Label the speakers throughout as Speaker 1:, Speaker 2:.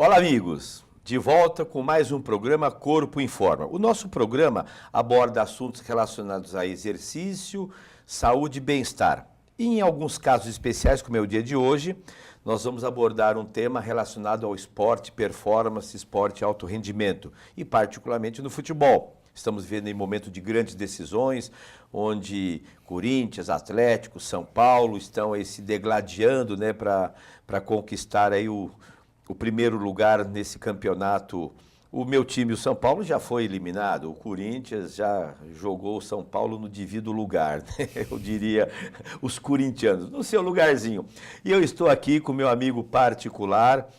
Speaker 1: Olá, amigos! De volta com mais um programa Corpo Informa. O nosso programa aborda assuntos relacionados a exercício, saúde e bem-estar. E em alguns casos especiais, como é o dia de hoje, nós vamos abordar um tema relacionado ao esporte, performance, esporte e alto rendimento, e particularmente no futebol. Estamos vivendo em momento de grandes decisões, onde Corinthians, Atlético, São Paulo estão aí se degladiando, né, para conquistar aí o primeiro lugar nesse campeonato. O meu time, o São Paulo, já foi eliminado. O Corinthians já jogou o São Paulo no devido lugar, né? Eu diria os corintianos, no seu lugarzinho. E eu estou aqui com meu amigo particular,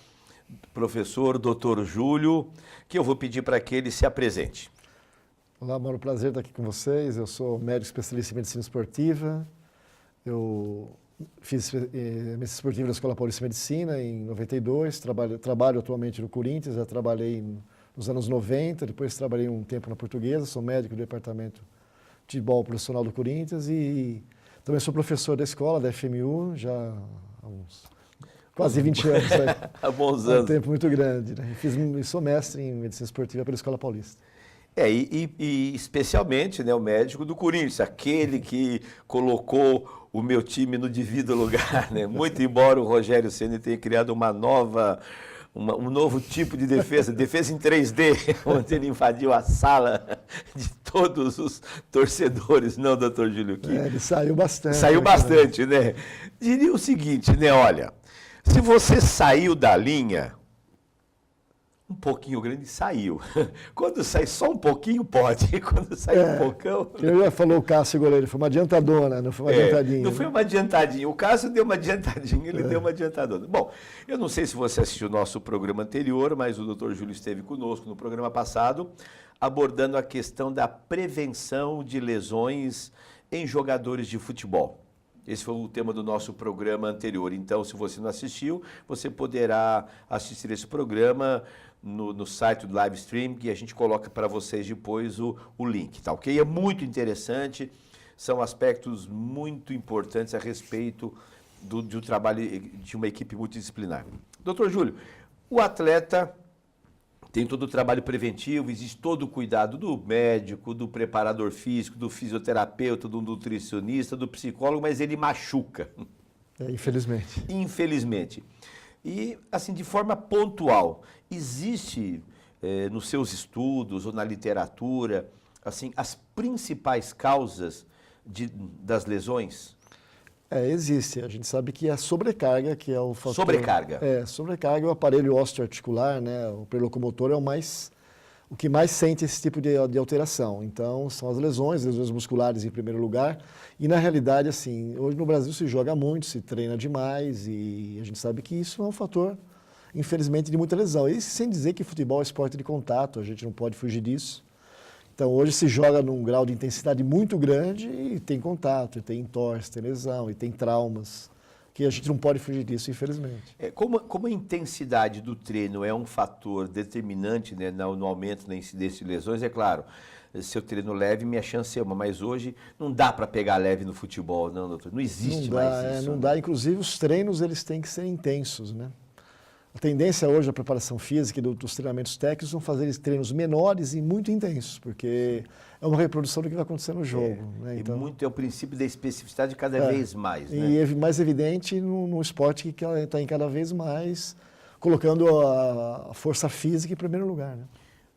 Speaker 1: professor Dr. Júlio, que eu vou pedir para que ele se apresente.
Speaker 2: Olá, Mauro, prazer estar aqui com vocês. Eu sou médico especialista em medicina esportiva. Eu fiz medicina esportiva na Escola Paulista de Medicina em 92, trabalho atualmente no Corinthians, já trabalhei nos anos 90, depois trabalhei um tempo na Portuguesa, sou médico do departamento de futebol profissional do Corinthians e também sou professor da escola, da FMU, já há uns quase 20 anos.
Speaker 1: Há bons anos.
Speaker 2: Um tempo muito grande, né? Sou mestre em medicina esportiva pela Escola Paulista.
Speaker 1: E especialmente, né, o médico do Corinthians, aquele que colocou o meu time no devido lugar, né? Muito embora o Rogério Ceni tenha criado um novo tipo de defesa, defesa em 3D, onde ele invadiu a sala de todos os torcedores, não, doutor Júlio?
Speaker 2: Ele saiu bastante.
Speaker 1: Saiu bastante, né? Diria o seguinte, né, olha, se você saiu da linha, um pouquinho grande, saiu. Quando sai só um pouquinho, pode. Quando sai um poucão...
Speaker 2: Eu já falou o Cássio goleiro, foi uma adiantadona, não foi uma adiantadinha.
Speaker 1: Não foi uma adiantadinha. O Cássio deu uma adiantadinha, ele deu uma adiantadona. Bom, eu não sei se você assistiu o nosso programa anterior, mas o Dr. Júlio esteve conosco no programa passado, abordando a questão da prevenção de lesões em jogadores de futebol. Esse foi o tema do nosso programa anterior. Então, se você não assistiu, você poderá assistir esse programa no site do live stream, que a gente coloca para vocês depois o link, tá ok? É muito interessante, são aspectos muito importantes a respeito do trabalho de uma equipe multidisciplinar. Doutor Júlio, o atleta tem todo o trabalho preventivo, existe todo o cuidado do médico, do preparador físico, do fisioterapeuta, do nutricionista, do psicólogo, mas ele machuca.
Speaker 2: Infelizmente.
Speaker 1: Infelizmente. E, assim, de forma pontual, existe nos seus estudos ou na literatura, assim, as principais causas das lesões?
Speaker 2: Existe. A gente sabe que a sobrecarga, que é o fator...
Speaker 1: Sobrecarga.
Speaker 2: Sobrecarga, o aparelho osteoarticular, né, o perilocomotor é o que mais sente esse tipo de alteração. Então, são as lesões musculares em primeiro lugar. E, na realidade, assim, hoje no Brasil se joga muito, se treina demais e a gente sabe que isso é um fator, infelizmente, de muita lesão. E sem dizer que futebol é esporte de contato, a gente não pode fugir disso. Então, hoje se joga num grau de intensidade muito grande e tem contato, e tem entorse, tem lesão, e tem traumas, que a gente não pode fugir disso, infelizmente.
Speaker 1: Como a intensidade do treino é um fator determinante, né, no aumento da incidência de lesões, é claro, se eu treino leve, minha chance é uma, mas hoje não dá para pegar leve no futebol, não, doutor? Não existe mais isso.
Speaker 2: Não dá, inclusive os treinos eles têm que ser intensos, né? A tendência hoje da preparação física e dos treinamentos técnicos são fazer treinos menores e muito intensos, porque é uma reprodução do que vai acontecer no jogo. Né? Então,
Speaker 1: e muito é o princípio da especificidade cada vez mais. Né?
Speaker 2: E é mais evidente no esporte que está em cada vez mais colocando a força física em primeiro lugar. Né?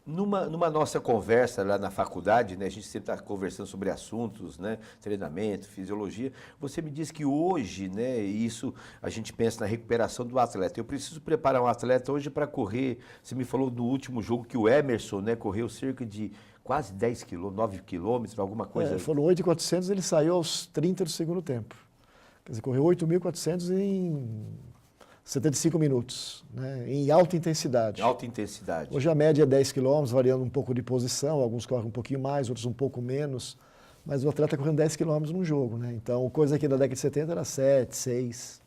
Speaker 1: Numa nossa conversa lá na faculdade, né, a gente sempre está conversando sobre assuntos, né, treinamento, fisiologia, você me disse que hoje, né, isso a gente pensa na recuperação do atleta. Eu preciso preparar um atleta hoje para correr, você me falou no último jogo que o Emerson, né, correu cerca de quase 10 quilômetros, 9 quilômetros, alguma coisa.
Speaker 2: Foram 8.400, ele saiu aos 30 do segundo tempo. Quer dizer, correu 8.400 em 75 minutos, né, em alta intensidade.
Speaker 1: Alta intensidade.
Speaker 2: Hoje a média é 10 quilômetros, variando um pouco de posição, alguns correm um pouquinho mais, outros um pouco menos, mas o atleta correndo 10 quilômetros num jogo, né? Então, coisa que na década de 70 era 7, 6.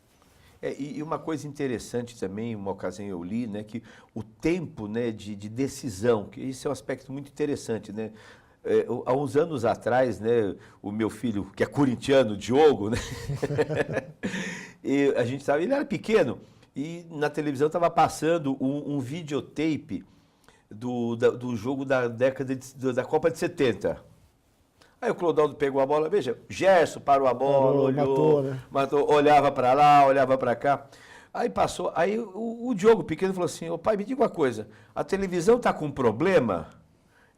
Speaker 1: E uma coisa interessante também, uma ocasião eu li, né, que o tempo, né, de decisão, que isso é um aspecto muito interessante, né? Há uns anos atrás, né, o meu filho, que é corintiano, Diogo, né, e a gente sabe, ele era pequeno, e na televisão estava passando um videotape do jogo da da Copa de 70. Aí o Clodoaldo pegou a bola, veja, Gerson parou a bola, olhou, matou, olhava para lá, olhava para cá. Aí passou, aí o Diogo Pequeno falou assim, ô pai, me diga uma coisa, a televisão está com problema?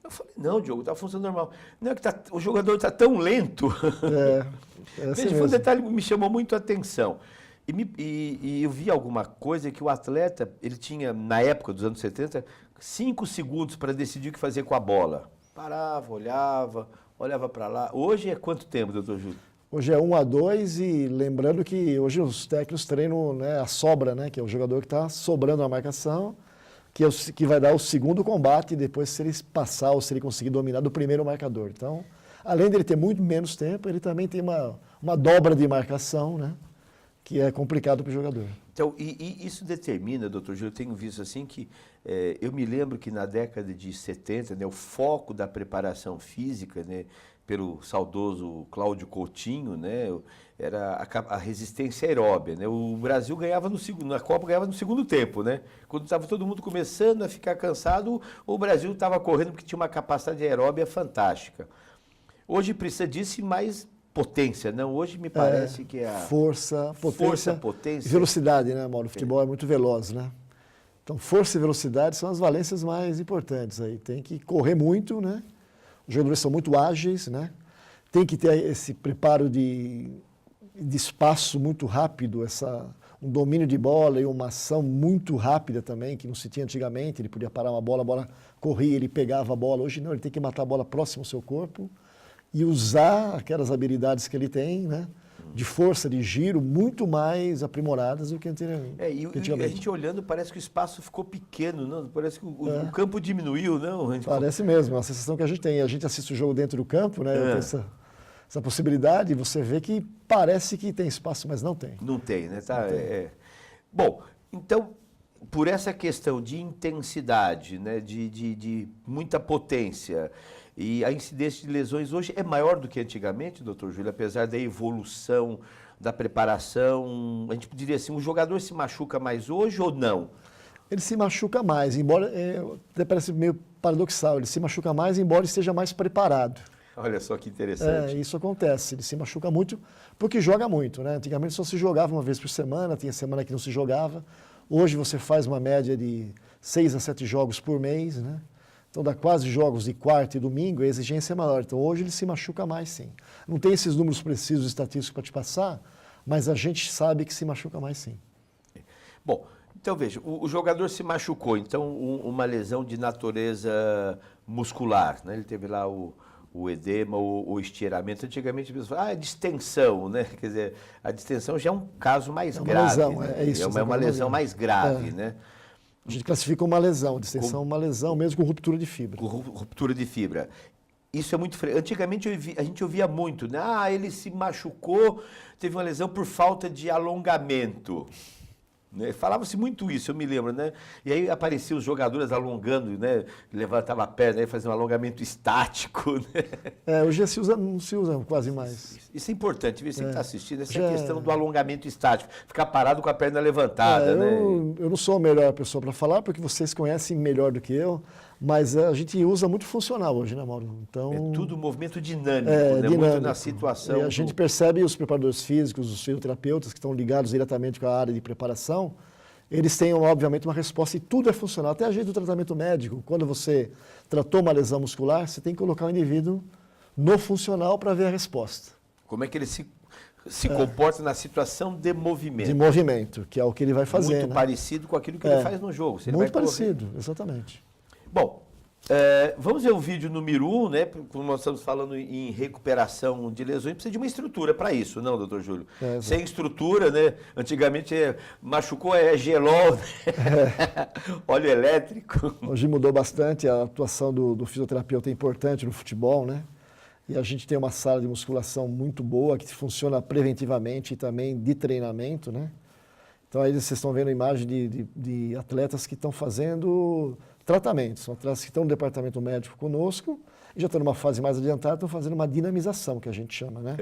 Speaker 1: Eu falei, não, Diogo, está funcionando normal. Não é que o jogador está tão lento.
Speaker 2: Assim
Speaker 1: Veja, foi um detalhe que me chamou muito a atenção. E eu vi alguma coisa que o atleta, ele tinha, na época dos anos 70, 5 segundos para decidir o que fazer com a bola. Parava, olhava para lá. Hoje é quanto tempo, doutor Júlio?
Speaker 2: Hoje é 1-2 e lembrando que hoje os técnicos treinam, né, a sobra, né, que é o jogador que está sobrando a marcação, que vai dar o segundo combate depois se ele passar ou se ele conseguir dominar do primeiro marcador. Então, além dele ter muito menos tempo, ele também tem uma dobra de marcação, né, que é complicado para o jogador.
Speaker 1: Então, e isso determina, doutor Júlio, eu tenho visto assim que, eu me lembro que na década de 70, né, o foco da preparação física, né, pelo saudoso Cláudio Coutinho, né, era a resistência aeróbia, né? O Brasil ganhava na Copa ganhava no segundo tempo, né? Quando estava todo mundo começando a ficar cansado, o Brasil estava correndo porque tinha uma capacidade aeróbia fantástica. Hoje precisa disso e mais potência, não? Hoje me parece que é a
Speaker 2: força,
Speaker 1: potência,
Speaker 2: e velocidade, né, Mauro? O futebol é muito veloz, né? Então, força e velocidade são as valências mais importantes aí. Tem que correr muito, né? Os jogadores são muito ágeis, né? Tem que ter esse preparo de espaço muito rápido, um domínio de bola e uma ação muito rápida também, que não se tinha antigamente. Ele podia parar uma bola, a bola corria, ele pegava a bola. Hoje não, ele tem que matar a bola próximo ao seu corpo e usar aquelas habilidades que ele tem, né? De força, de giro, muito mais aprimoradas do que antigamente.
Speaker 1: E a gente olhando, parece que o espaço ficou pequeno, não? Parece que o campo diminuiu, não?
Speaker 2: Parece mesmo, é a sensação que a gente tem. A gente assiste o jogo dentro do campo, né? Essa possibilidade, você vê que parece que tem espaço, mas não tem.
Speaker 1: Não tem, né? Tá, Bom, então, por essa questão de intensidade, né? de muita potência, e a incidência de lesões hoje é maior do que antigamente, doutor Júlio, apesar da evolução, da preparação. A gente diria assim, o jogador se machuca mais hoje ou não?
Speaker 2: Ele se machuca mais, embora, até parece meio paradoxal, ele se machuca mais, embora esteja mais preparado.
Speaker 1: Olha só que interessante.
Speaker 2: Isso acontece, ele se machuca muito porque joga muito, né? Antigamente só se jogava uma vez por semana, tinha semana que não se jogava. Hoje você faz uma média de 6 a 7 jogos por mês, né? Então dá quase jogos de quarta e domingo, a exigência é maior. Então hoje ele se machuca mais, sim. Não tem esses números precisos estatísticos para te passar, mas a gente sabe que se machuca mais, sim.
Speaker 1: Bom, então veja, o jogador se machucou, então uma lesão de natureza muscular, né? Ele teve lá o edema, o estiramento. Antigamente as pessoas falavam, é distensão, né? Quer dizer, a distensão já é um caso mais grave.
Speaker 2: Lesão,
Speaker 1: né?
Speaker 2: é isso.
Speaker 1: É uma lesão mais grave, né?
Speaker 2: A gente classifica uma lesão, distensão uma lesão mesmo com ruptura de fibra.
Speaker 1: Com ruptura de fibra. Isso é muito frequente. Antigamente a gente ouvia muito, né? Ah, ele se machucou, teve uma lesão por falta de alongamento. Né? Falava-se muito isso, eu me lembro, né? E aí apareciam os jogadores alongando, né? Levantava a perna, aí fazia um alongamento estático, né?
Speaker 2: Hoje não se usa quase mais.
Speaker 1: Isso é importante, você que está assistindo, essa questão do alongamento estático, ficar parado com a perna levantada, né?
Speaker 2: Eu não sou a melhor pessoa para falar, porque vocês conhecem melhor do que eu, mas a gente usa muito funcional hoje, né, Mauro? Então,
Speaker 1: é tudo movimento dinâmico, né? Dinâmico. Muito na situação.
Speaker 2: E a gente percebe os preparadores físicos, os fisioterapeutas que estão ligados diretamente com a área de preparação, eles têm, obviamente, uma resposta e tudo é funcional. Até a gente do tratamento médico, quando você tratou uma lesão muscular, você tem que colocar o indivíduo no funcional para ver a resposta.
Speaker 1: Como é que ele se comporta na situação de movimento.
Speaker 2: De movimento, que é o que ele vai fazer.
Speaker 1: Muito parecido com aquilo que ele faz no jogo. Se ele
Speaker 2: muito
Speaker 1: vai
Speaker 2: parecido, exatamente.
Speaker 1: Bom, vamos ver o vídeo número 1, né? Como nós estamos falando em recuperação de lesões, precisa de uma estrutura para isso, não, doutor Júlio? Sem estrutura, né? Antigamente machucou gelol, né? Óleo elétrico.
Speaker 2: Hoje mudou bastante, a atuação do fisioterapeuta é importante no futebol, né? E a gente tem uma sala de musculação muito boa, que funciona preventivamente e também de treinamento, né? Então aí vocês estão vendo a imagem de atletas que estão fazendo tratamentos. São atletas que estão no departamento médico conosco e já estão numa fase mais adiantada, estão fazendo uma dinamização, que a gente chama, né?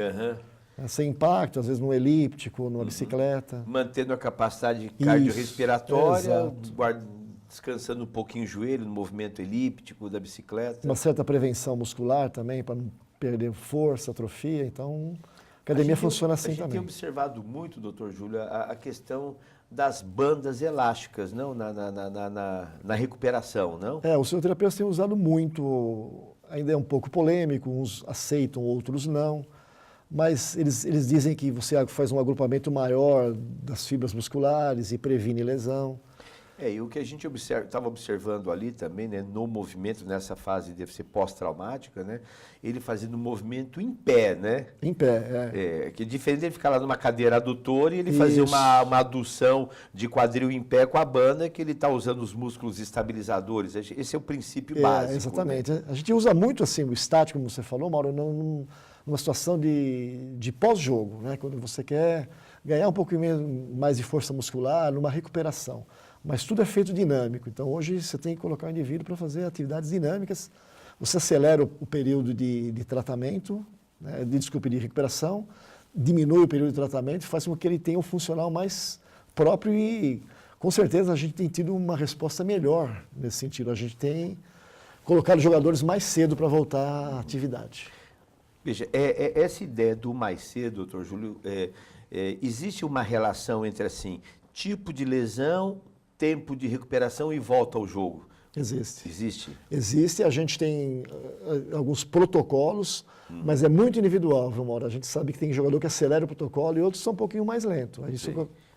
Speaker 2: Sem impacto, às vezes num elíptico, numa bicicleta.
Speaker 1: Mantendo a capacidade
Speaker 2: Isso,
Speaker 1: cardiorrespiratória,
Speaker 2: exato.
Speaker 1: descansando um pouquinho o joelho no movimento elíptico da bicicleta.
Speaker 2: Uma certa prevenção muscular também, para não perder força, atrofia. Então, a academia funciona assim
Speaker 1: também. A gente tem observado muito, doutor Júlio, a questão das bandas elásticas, não? Na recuperação, não?
Speaker 2: Os fisioterapeutas têm usado muito, ainda é um pouco polêmico, uns aceitam, outros não. Mas eles dizem que você faz um agrupamento maior das fibras musculares e previne lesão.
Speaker 1: E o que a gente estava observando ali também, né, no movimento, nessa fase de ser pós-traumática, né, ele fazendo um movimento em pé, né?
Speaker 2: Em pé,
Speaker 1: que é diferente de ele ficar lá numa cadeira adutora e ele fazer uma adução de quadril em pé com a banda, que ele está usando os músculos estabilizadores. Esse é o princípio básico.
Speaker 2: Exatamente.
Speaker 1: Né?
Speaker 2: A gente usa muito assim o estático, como você falou, Mauro, numa situação de pós-jogo, né? Quando você quer ganhar um pouco mais de força muscular, numa recuperação. Mas tudo é feito dinâmico, então hoje você tem que colocar o indivíduo para fazer atividades dinâmicas, você acelera o período de tratamento, né? de recuperação, diminui o período de tratamento e faz com que ele tenha um funcional mais próprio e, com certeza, a gente tem tido uma resposta melhor nesse sentido. A gente tem colocado os jogadores mais cedo para voltar à atividade.
Speaker 1: Veja, essa ideia do mais cedo, doutor Júlio, existe uma relação entre, assim, tipo de lesão, tempo de recuperação e volta ao jogo?
Speaker 2: Existe.
Speaker 1: Existe?
Speaker 2: Existe, a gente tem alguns protocolos, mas é muito individual, viu, Mauro? A gente sabe que tem jogador que acelera o protocolo e outros são um pouquinho mais lentos.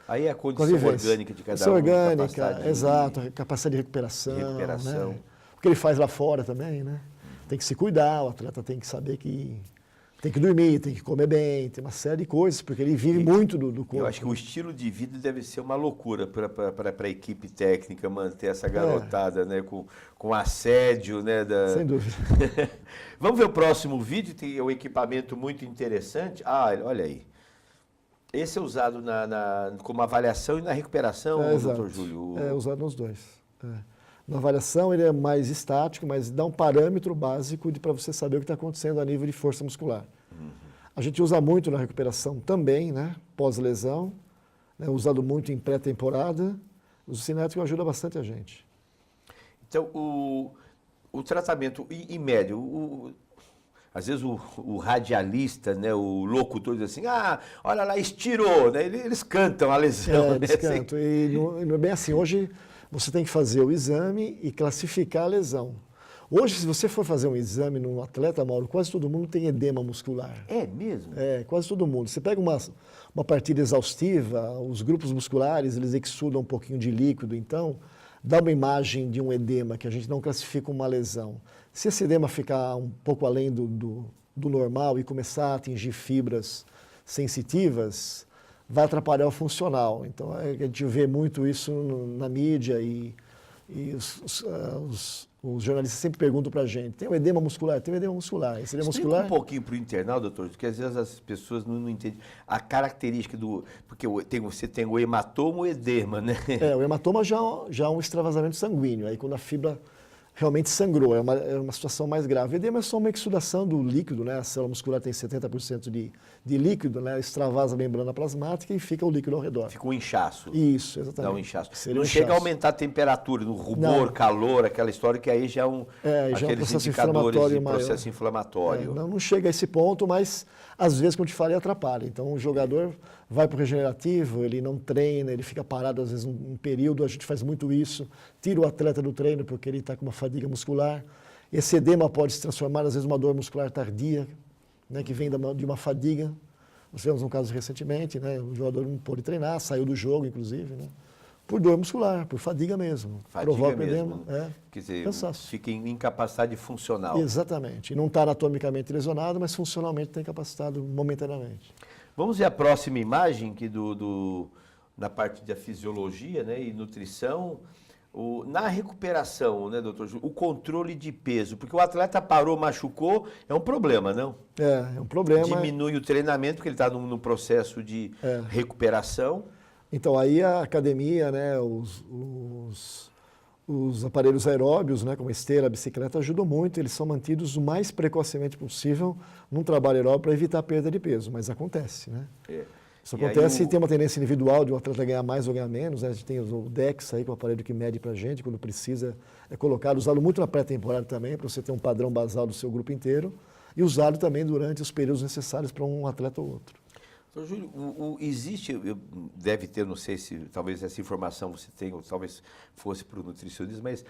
Speaker 1: Aí é a condição orgânica de cada um.
Speaker 2: Orgânica, exato, capacidade de recuperação. Né? O que ele faz lá fora também, né? Tem que se cuidar, o atleta tem que saber que tem que dormir, tem que comer bem, tem uma série de coisas, porque ele vive muito do corpo.
Speaker 1: Eu acho que o estilo de vida deve ser uma loucura para a equipe técnica manter essa garotada, né, com assédio, né?
Speaker 2: Sem dúvida.
Speaker 1: Vamos ver o próximo vídeo, tem um equipamento muito interessante. Olha aí. Esse é usado como avaliação e na recuperação, doutor Júlio?
Speaker 2: É usado nos dois. Na avaliação ele é mais estático, mas dá um parâmetro básico para você saber o que está acontecendo a nível de força muscular. A gente usa muito na recuperação também, né? Pós-lesão, né? Usado muito em pré-temporada. O cinético ajuda bastante a gente.
Speaker 1: Então, o tratamento, em médio, às vezes o radialista, né, o locutor diz assim, olha lá, estirou, né? Eles cantam a lesão.
Speaker 2: Eles cantam, e não é bem assim. Hoje você tem que fazer o exame e classificar a lesão. Hoje, se você for fazer um exame num atleta, Mauro, quase todo mundo tem edema muscular.
Speaker 1: É mesmo?
Speaker 2: Quase todo mundo. Você pega uma partida exaustiva, os grupos musculares, eles exudam um pouquinho de líquido, então dá uma imagem de um edema que a gente não classifica uma lesão. Se esse edema ficar um pouco além do normal e começar a atingir fibras sensitivas, vai atrapalhar o funcional. Então, a gente vê muito isso na mídia e os jornalistas sempre perguntam para a gente, tem um edema muscular? Tem um edema muscular. Esse edema muscular...
Speaker 1: um pouquinho para o internauta, doutor, porque às vezes as pessoas não entendem a característica do... Porque você tem o hematoma e o edema, né?
Speaker 2: O hematoma já é um extravasamento sanguíneo, aí quando a fibra realmente sangrou, é uma situação mais grave. O edema é só uma exudação do líquido, né? A célula muscular tem 70% de líquido, né? Extravasa a membrana plasmática e fica o líquido ao redor.
Speaker 1: Fica um inchaço.
Speaker 2: Isso, exatamente.
Speaker 1: Dá um inchaço. Não chega a aumentar a temperatura, no rubor, calor, aquela história que aí já é aqueles indicadores de processo inflamatório.
Speaker 2: Não chega a esse ponto, mas às vezes, como eu te falei, atrapalha. Então o jogador vai para o regenerativo, ele não treina, ele fica parado às vezes um período, a gente faz muito isso, tira o atleta do treino porque ele está com uma fadiga muscular. Esse edema pode se transformar, às vezes, numa dor muscular tardia, né, que vem de uma fadiga. Nós tivemos um caso recentemente, né, o jogador não pôde treinar, saiu do jogo, inclusive, né, por dor muscular, por fadiga mesmo.
Speaker 1: Provoca mesmo.
Speaker 2: Edema,
Speaker 1: quer dizer,
Speaker 2: cansaço.
Speaker 1: Fica em incapacidade funcional.
Speaker 2: Exatamente. E não está anatomicamente lesionado, mas funcionalmente está incapacitado momentaneamente.
Speaker 1: Vamos ver a próxima imagem que na parte da fisiologia, né, e nutrição. Na recuperação, né, doutor Júlio, o controle de peso, porque o atleta parou, machucou, é um problema, não?
Speaker 2: É um problema.
Speaker 1: Diminui o treinamento, porque ele está num processo de recuperação.
Speaker 2: Então, aí a academia, né, Os aparelhos aeróbios, né, como a esteira, a bicicleta, ajudam muito. Eles são mantidos o mais precocemente possível num trabalho aeróbio para evitar a perda de peso, mas acontece, né? Isso acontece e tem uma tendência individual de um atleta ganhar mais ou ganhar menos. Né? A gente tem o DEX aí, que é o aparelho que mede para a gente, quando precisa, é colocado, usado muito na pré-temporada também, para você ter um padrão basal do seu grupo inteiro, e usado também durante os períodos necessários para um atleta ou outro.
Speaker 1: Doutor Júlio, deve ter, não sei se talvez essa informação você tenha, ou talvez fosse para o nutricionista, mas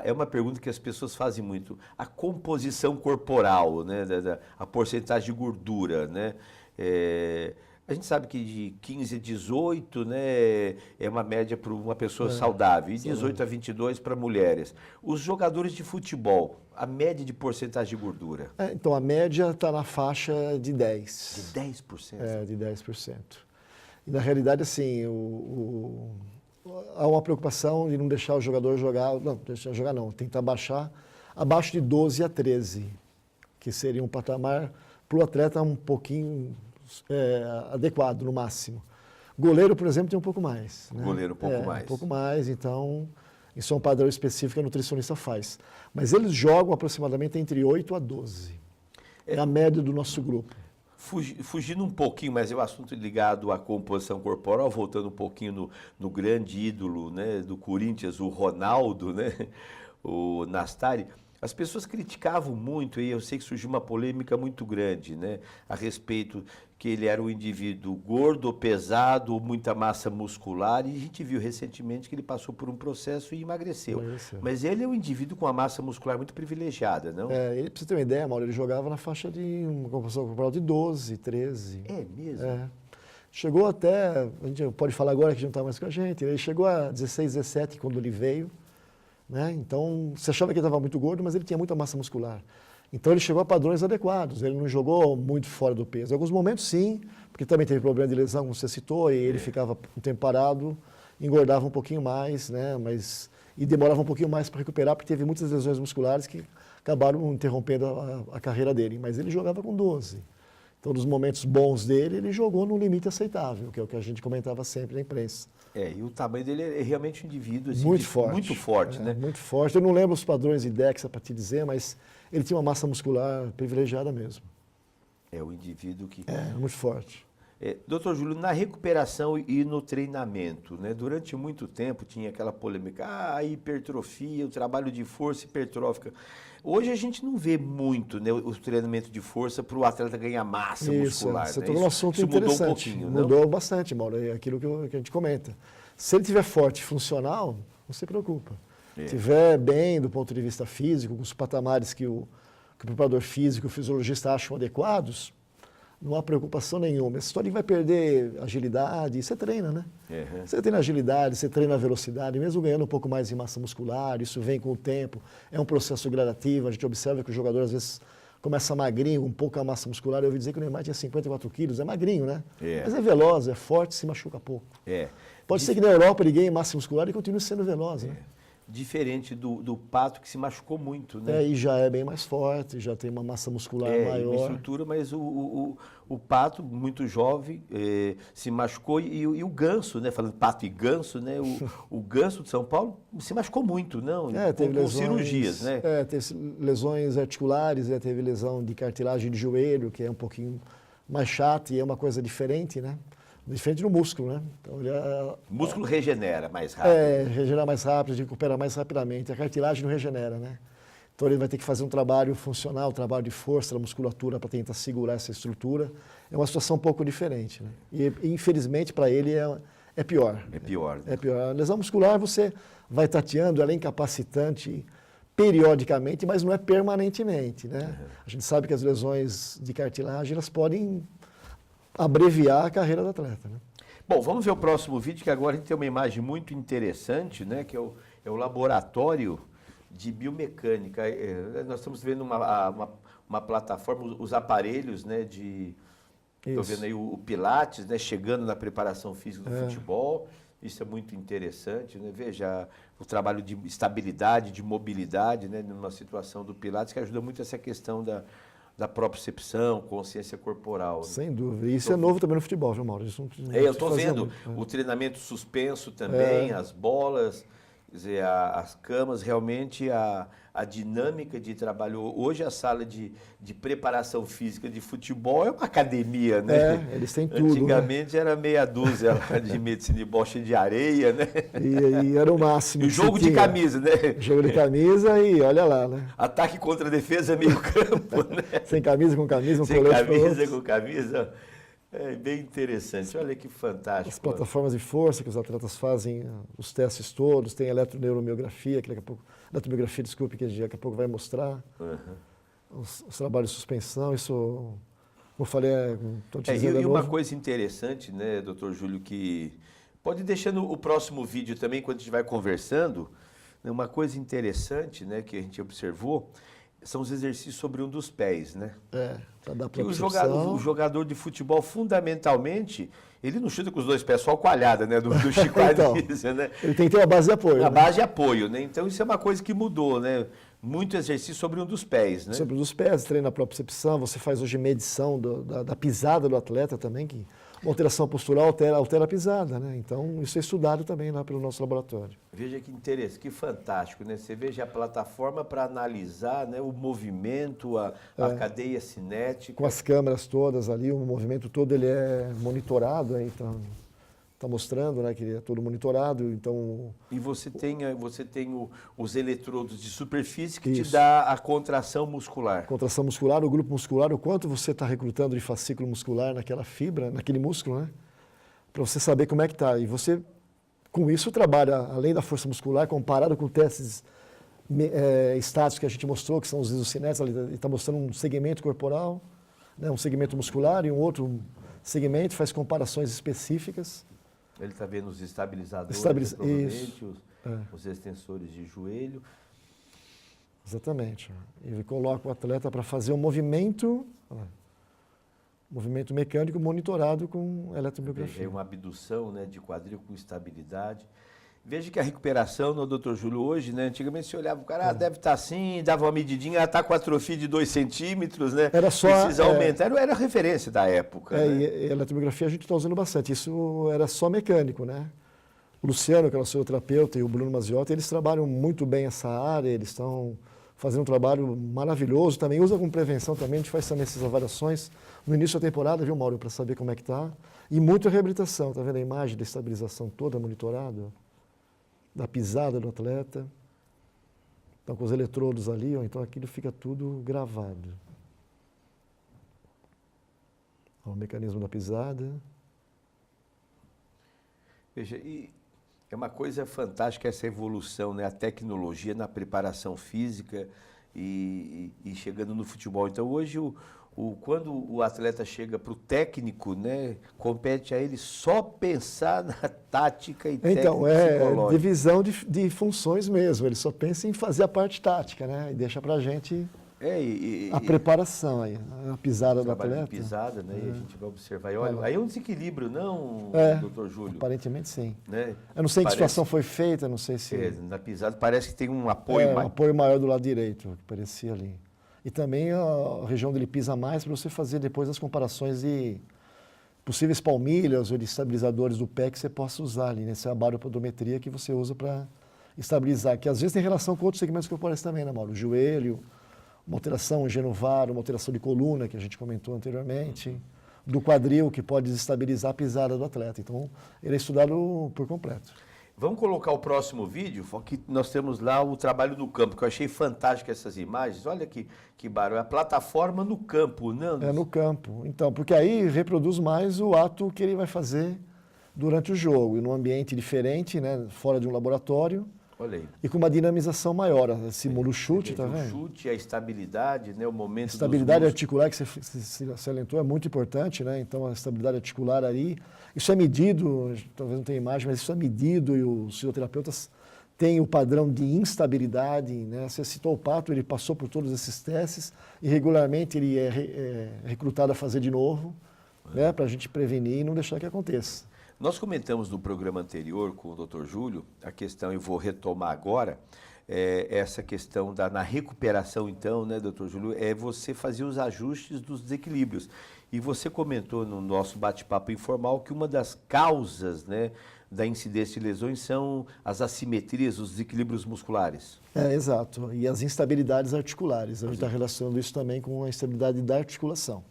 Speaker 1: é uma pergunta que as pessoas fazem muito. A composição corporal, né, a porcentagem de gordura, né? A gente sabe que de 15 a 18, né, é uma média para uma pessoa saudável, e 18 a 22 para mulheres. Os jogadores de futebol, a média de porcentagem de gordura?
Speaker 2: Então, a média está na faixa de 10%.
Speaker 1: De 10%?
Speaker 2: De 10%. E, na realidade, assim, há uma preocupação de não deixar o jogador jogar, tentar baixar abaixo de 12 a 13, que seria um patamar para o atleta um pouquinho adequado, no máximo. Goleiro, por exemplo, tem um pouco mais. Né?
Speaker 1: Goleiro um pouco mais.
Speaker 2: Um pouco mais, então isso é um padrão específico que a nutricionista faz. Mas eles jogam aproximadamente entre 8 a 12. É a média do nosso grupo.
Speaker 1: Fugindo um pouquinho, mas é um assunto ligado à composição corporal, voltando um pouquinho no grande ídolo, né, do Corinthians, o Ronaldo, né, o Nastari. As pessoas criticavam muito, e eu sei que surgiu uma polêmica muito grande, né, a respeito que ele era um indivíduo gordo, pesado, muita massa muscular, e a gente viu recentemente que ele passou por um processo e emagreceu. Mas ele é um indivíduo com uma massa muscular muito privilegiada, não?
Speaker 2: Ele, pra você ter uma ideia, Mauro, ele jogava na faixa de uma composição corporal de 12, 13.
Speaker 1: É mesmo?
Speaker 2: Chegou até, a gente pode falar agora que não está mais com a gente, ele chegou a 16, 17 quando ele veio, né? Então, você achava que ele estava muito gordo, mas ele tinha muita massa muscular. Então, ele chegou a padrões adequados, ele não jogou muito fora do peso. Em alguns momentos, sim, porque também teve problema de lesão, como você citou, e ele ficava um tempo parado, engordava um pouquinho mais, né? E demorava um pouquinho mais para recuperar, porque teve muitas lesões musculares que acabaram interrompendo a carreira dele. Mas ele jogava com 12. Então, nos momentos bons dele, ele jogou no limite aceitável, que é o que a gente comentava sempre na imprensa.
Speaker 1: E o tamanho dele é realmente um indivíduo assim,
Speaker 2: muito forte.
Speaker 1: Muito forte, né?
Speaker 2: Muito forte. Eu não lembro os padrões de DEXA para te dizer, mas ele tinha uma massa muscular privilegiada mesmo.
Speaker 1: É o indivíduo que...
Speaker 2: muito forte.
Speaker 1: Doutor Júlio, na recuperação e no treinamento, né? Durante muito tempo tinha aquela polêmica, a hipertrofia, o trabalho de força hipertrófica. Hoje a gente não vê muito, né, o treinamento de força para o atleta ganhar massa muscular.
Speaker 2: Você
Speaker 1: né?
Speaker 2: tocou num assunto interessante.
Speaker 1: Mudou um pouquinho,
Speaker 2: Mudou bastante, Mauro, é aquilo que a gente comenta. Se ele estiver forte e funcional, não se preocupa. Se estiver bem do ponto de vista físico, com os patamares que o preparador físico, o fisiologista acham adequados, não há preocupação nenhuma. Essa história vai perder agilidade, você treina, né? Você treina agilidade, você treina velocidade, mesmo ganhando um pouco mais de massa muscular, isso vem com o tempo, é um processo gradativo, a gente observa que o jogador às vezes começa magrinho, com pouca massa muscular. Eu ouvi dizer que o Neymar tinha 54 quilos, é magrinho, né? Mas é veloz, é forte, se machuca pouco. Pode ser que na Europa ele ganhe massa muscular e continue sendo veloz, né?
Speaker 1: Diferente do Pato, que se machucou muito, né?
Speaker 2: E já é bem mais forte, já tem uma massa muscular maior.
Speaker 1: Uma estrutura, mas o Pato, muito jovem, se machucou, e o Ganso, né? Falando Pato e Ganso, né? O Ganso de São Paulo se machucou muito, não?
Speaker 2: Teve
Speaker 1: com
Speaker 2: lesões,
Speaker 1: cirurgias, né?
Speaker 2: Teve lesões articulares, teve lesão de cartilagem de joelho, que é um pouquinho mais chato e é uma coisa diferente, né? Diferente do músculo, né? Então,
Speaker 1: o músculo regenera mais rápido.
Speaker 2: Regenera mais rápido, recupera mais rapidamente. A cartilagem não regenera, né? Então ele vai ter que fazer um trabalho funcional, um trabalho de força da musculatura para tentar segurar essa estrutura. É uma situação um pouco diferente, né? E infelizmente para ele é pior.
Speaker 1: É pior. Né?
Speaker 2: É pior. A lesão muscular você vai tateando, ela é incapacitante periodicamente, mas não é permanentemente, né? A gente sabe que as lesões de cartilagem elas podem abreviar a carreira do atleta, né?
Speaker 1: Bom, vamos ver o próximo vídeo, que agora a gente tem uma imagem muito interessante, né? Que é o laboratório de biomecânica. Nós estamos vendo uma plataforma, os aparelhos, né? Estou vendo aí o Pilates, né? Chegando na preparação física do futebol. Isso é muito interessante, né? Veja o trabalho de estabilidade, de mobilidade, né? Numa situação do Pilates, que ajuda muito essa questão da propriocepção, consciência corporal. Né?
Speaker 2: Sem dúvida. E isso é novo também no futebol, viu, Mauro? Isso
Speaker 1: eu estou vendo o treinamento suspenso também, as bolas, Quer dizer, as camas, realmente a dinâmica de trabalho. Hoje a sala de preparação física de futebol é uma academia, né?
Speaker 2: Eles têm tudo.
Speaker 1: Antigamente era meia dúzia lá de medicina de bocha de areia, né?
Speaker 2: E era o máximo.
Speaker 1: E jogo de camisa, né?
Speaker 2: Jogo de camisa e olha lá, né?
Speaker 1: Ataque contra defesa, meio campo, né?
Speaker 2: Sem camisa, com camisa,
Speaker 1: sem camisa, com camisa. É bem interessante, olha que fantástico.
Speaker 2: As plataformas de força que os atletas fazem, os testes todos, tem eletroneuromiografia, que daqui a pouco, eletromiografia, desculpe, que daqui a pouco vai mostrar. Os trabalhos de suspensão, isso, como eu falei, estou te dizendo
Speaker 1: e uma coisa interessante, né, doutor Júlio, que pode ir deixando o próximo vídeo também, quando a gente vai conversando, né, uma coisa interessante, né, que a gente observou, são os exercícios sobre um dos pés, né?
Speaker 2: Para dar
Speaker 1: o jogador de futebol, fundamentalmente, ele não chuta com os dois pés, só a coalhada, né? Do Chico Anísio, né?
Speaker 2: Ele tem que ter uma base de apoio.
Speaker 1: A base de apoio, né? Então, isso é uma coisa que mudou, né? Muito exercício sobre um dos pés, né?
Speaker 2: Sobre um dos pés, treina a propriocepção, você faz hoje medição da pisada do atleta também, que uma alteração postural altera a pisada, né? Então, isso é estudado também lá pelo nosso laboratório.
Speaker 1: Veja que interessante, que fantástico, né? Você veja a plataforma para analisar, né, o movimento, a cadeia cinética.
Speaker 2: Com as câmeras todas ali, o movimento todo ele é monitorado, aí está mostrando, né, que ele é todo monitorado, então...
Speaker 1: E você tem os eletrodos de superfície que te dá a contração muscular.
Speaker 2: Contração muscular, o grupo muscular, o quanto você está recrutando de fascículo muscular naquela fibra, naquele músculo, né? Para você saber como é que está. E você, com isso, trabalha, além da força muscular, comparado com testes estáticos que a gente mostrou, que são os isocinéticos, ele está mostrando um segmento corporal, né, um segmento muscular e um outro segmento, faz comparações específicas.
Speaker 1: Ele está vendo os estabilizadores,
Speaker 2: provavelmente,
Speaker 1: os extensores de joelho.
Speaker 2: Exatamente. Ele coloca o atleta para fazer um movimento mecânico monitorado com eletromiografia.
Speaker 1: É uma abdução, né, de quadril com estabilidade. Veja que a recuperação no Dr. Júlio hoje, né? Antigamente você olhava o cara, deve estar assim, dava uma medidinha, está com atrofia de 2 centímetros, né?
Speaker 2: Era só,
Speaker 1: precisa aumentar, era a referência da época. Né?
Speaker 2: E a eletromiografia a gente está usando bastante, isso era só mecânico, né? O Luciano, que é o nosso terapeuta, e o Bruno Maziotti, eles trabalham muito bem essa área, eles estão fazendo um trabalho maravilhoso, também usa com prevenção também, a gente faz também essas avaliações no início da temporada, viu, Mauro, para saber como é que está. E muita reabilitação, tá vendo a imagem da estabilização toda monitorada? Da pisada do atleta, então com os eletrodos ali, então aquilo fica tudo gravado. O mecanismo da pisada.
Speaker 1: Veja, e é uma coisa fantástica essa evolução, né? A tecnologia na preparação física e chegando no futebol. Então hoje quando o atleta chega para o técnico, né, compete a ele só pensar na tática e técnica psicológica.
Speaker 2: Divisão de funções mesmo, ele só pensa em fazer a parte tática, né, e deixa para a gente a preparação, aí, a pisada do atleta.
Speaker 1: De pisada, né, e a gente vai observar. E olha, aí é um desenquilíbrio, não, doutor Júlio?
Speaker 2: Aparentemente sim.
Speaker 1: Né?
Speaker 2: Eu não sei em que situação foi feita, não sei se...
Speaker 1: na pisada parece que tem um apoio
Speaker 2: um apoio maior do lado direito, que parecia ali. E também a região onde ele pisa mais para você fazer depois as comparações de possíveis palmilhas ou de estabilizadores do pé que você possa usar ali, nessa baropodometria que você usa para estabilizar, que às vezes tem relação com outros segmentos corporais também, né, Mauro? O joelho, uma alteração genuvar, uma alteração de coluna, que a gente comentou anteriormente, do quadril, que pode desestabilizar a pisada do atleta. Então, ele é estudado por completo.
Speaker 1: Vamos colocar o próximo vídeo, que nós temos lá o trabalho no campo, que eu achei fantástico essas imagens. Olha que barulho, a plataforma no campo, não?
Speaker 2: É no campo. Então, porque aí reproduz mais o ato que ele vai fazer durante o jogo, e num ambiente diferente, né, fora de um laboratório.
Speaker 1: Olha aí.
Speaker 2: E com uma dinamização maior. Simula o chute, tá vendo?
Speaker 1: O chute, a estabilidade, né, o momento
Speaker 2: a estabilidade articular que você salientou é muito importante, né? Então, a estabilidade articular aí, isso é medido, talvez não tenha imagem, mas isso é medido e os fisioterapeutas têm o padrão de instabilidade, né? Você citou o Pato, ele passou por todos esses testes e regularmente ele é recrutado a fazer de novo, né? Para a gente prevenir e não deixar que aconteça.
Speaker 1: Nós comentamos no programa anterior com o Dr. Júlio a questão, e vou retomar agora, essa questão na recuperação, então, né, Dr. Júlio, é você fazer os ajustes dos desequilíbrios. E você comentou no nosso bate-papo informal que uma das causas, né, da incidência de lesões são as assimetrias, os desequilíbrios musculares.
Speaker 2: Exato. E as instabilidades articulares. A gente está relacionando isso também com a instabilidade da articulação.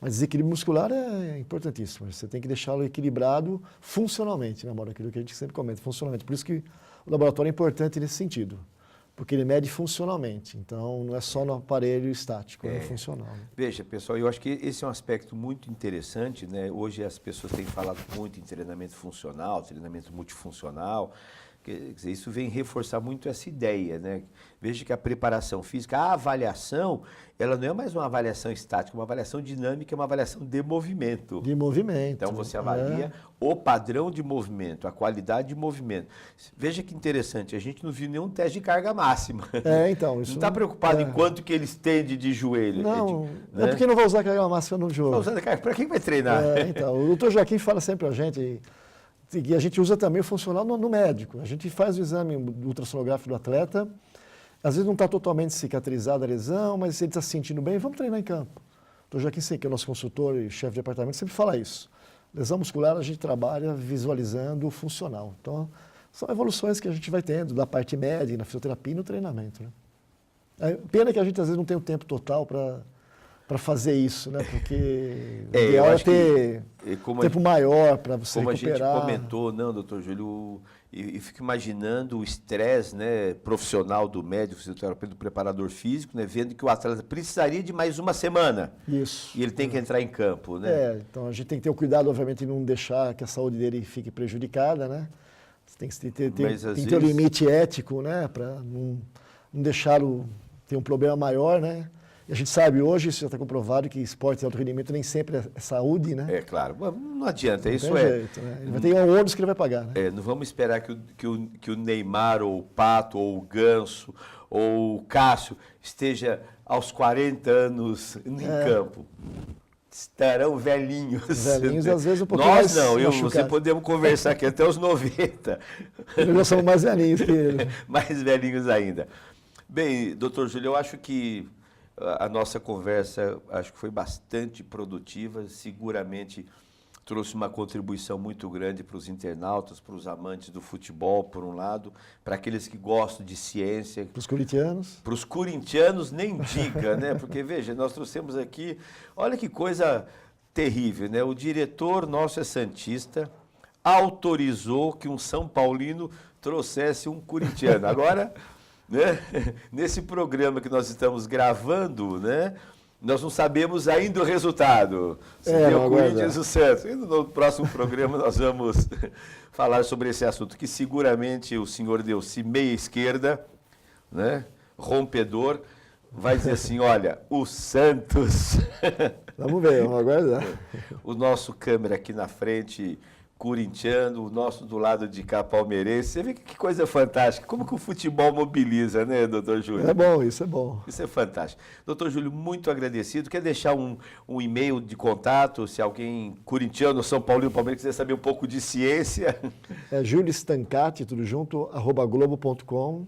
Speaker 2: Mas desequilíbrio muscular é importantíssimo. Você tem que deixá-lo equilibrado funcionalmente, né, Mauro? Aquilo que a gente sempre comenta, funcionalmente. Por isso que o laboratório é importante nesse sentido. Porque ele mede funcionalmente. Então, não é só no aparelho estático, é funcional. Né?
Speaker 1: Veja, pessoal, eu acho que esse é um aspecto muito interessante, né? Hoje as pessoas têm falado muito em treinamento funcional, treinamento multifuncional. Quer dizer, isso vem reforçar muito essa ideia, né? Veja que a preparação física, a avaliação, ela não é mais uma avaliação estática, uma avaliação dinâmica, é uma avaliação de movimento.
Speaker 2: De movimento.
Speaker 1: Então você avalia o padrão de movimento, a qualidade de movimento. Veja que interessante, a gente não viu nenhum teste de carga máxima.
Speaker 2: Então. Isso
Speaker 1: não está preocupado em quanto que ele estende de joelho.
Speaker 2: Não,
Speaker 1: né?
Speaker 2: porque não vai usar carga máxima no jogo.
Speaker 1: Para quem vai treinar?
Speaker 2: Então, o doutor Joaquim fala sempre a gente, e a gente usa também o funcional no médico. A gente faz o exame ultrassonográfico do atleta, às vezes não está totalmente cicatrizada a lesão, mas se ele está se sentindo bem, vamos treinar em campo. O doutor Joaquim, que é o nosso consultor e chefe de departamento, sempre fala isso. Lesão muscular a gente trabalha visualizando o funcional. Então, são evoluções que a gente vai tendo da parte média, na fisioterapia e no treinamento. Né? Pena que a gente às vezes não tem o tempo total para fazer isso, né? Porque o ideal é ter tempo maior para você recuperar.
Speaker 1: Como a gente comentou, não, doutor Júlio, e fico imaginando o estresse, né, profissional do médico, fisioterapeuta, do preparador físico, né, vendo que o atleta precisaria de mais uma semana.
Speaker 2: Isso.
Speaker 1: E ele tem que entrar em campo, né?
Speaker 2: Então a gente tem que ter o cuidado, obviamente, de não deixar que a saúde dele fique prejudicada, né? Você tem que ter um limite ético, né, para não deixá-lo ter um problema maior, né? E a gente sabe hoje, isso já está comprovado, que esporte de alto rendimento nem sempre é saúde, né?
Speaker 1: É claro, não adianta,
Speaker 2: não
Speaker 1: isso
Speaker 2: tem jeito, né? Ele vai ter um ônibus que ele vai pagar, né?
Speaker 1: Não vamos esperar que o Neymar, ou o Pato, ou o Ganso, ou o Cássio esteja aos 40 anos em campo. Estarão velhinhos.
Speaker 2: Velhinhos, às vezes um pouquinho
Speaker 1: Nós
Speaker 2: mais
Speaker 1: não, você podemos conversar aqui até os 90.
Speaker 2: Nós somos mais velhinhos que ele.
Speaker 1: Mais velhinhos ainda. Bem, doutor Júlio, eu acho que a nossa conversa acho que foi bastante produtiva, seguramente trouxe uma contribuição muito grande para os internautas, para os amantes do futebol, por um lado, para aqueles que gostam de ciência.
Speaker 2: Para os corintianos.
Speaker 1: Para os corintianos, nem diga, né? Porque, veja, nós trouxemos aqui, olha que coisa terrível, né? O diretor nosso é santista, autorizou que um São Paulino trouxesse um corintiano. Agora, né? Nesse programa que nós estamos gravando, né? Nós não sabemos ainda o resultado. Se deu o Corinthians e o Santos. E no próximo programa nós vamos falar sobre esse assunto, que seguramente o senhor Delci, meia esquerda, né? Rompedor, vai dizer assim, olha, o Santos...
Speaker 2: Vamos ver, vamos aguardar.
Speaker 1: O nosso câmera aqui na frente, corintiano, o nosso do lado de cá, palmeirense. Você vê que coisa fantástica. Como que o futebol mobiliza, né, doutor Júlio?
Speaker 2: É bom, isso é bom.
Speaker 1: Isso é fantástico. Doutor Júlio, muito agradecido. Quer deixar um e-mail de contato, se alguém corintiano, São Paulo e Palmeiras quiser saber um pouco de ciência?
Speaker 2: É Júlio Stancati, tudo junto, @globo.com.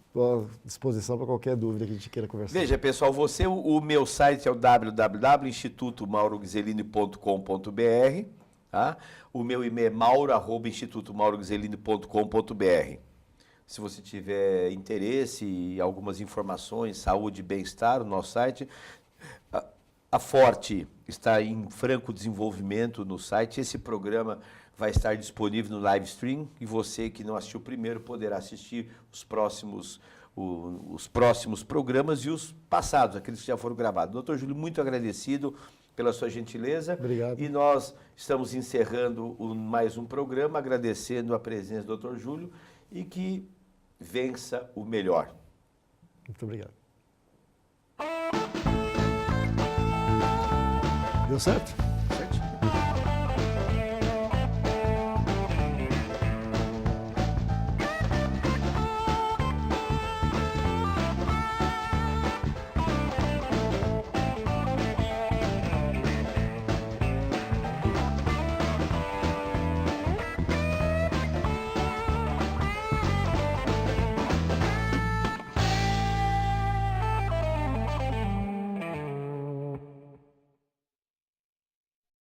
Speaker 2: Estou à disposição para qualquer dúvida que a gente queira conversar.
Speaker 1: Veja, pessoal, o meu site é o www.institutomaurogzelini.com.br. Tá? O meu e-mail é mauro@institutomaurogzelini.com.br. Se você tiver interesse e algumas informações, saúde e bem-estar, o nosso site. A Forte está em franco desenvolvimento no site. Esse programa vai estar disponível no live stream e você que não assistiu primeiro poderá assistir os próximos programas e os passados, aqueles que já foram gravados. Doutor Júlio, muito agradecido pela sua gentileza.
Speaker 2: Obrigado.
Speaker 1: E nós estamos encerrando mais um programa, agradecendo a presença do doutor Júlio e que vença o melhor.
Speaker 2: Muito obrigado. Deu certo?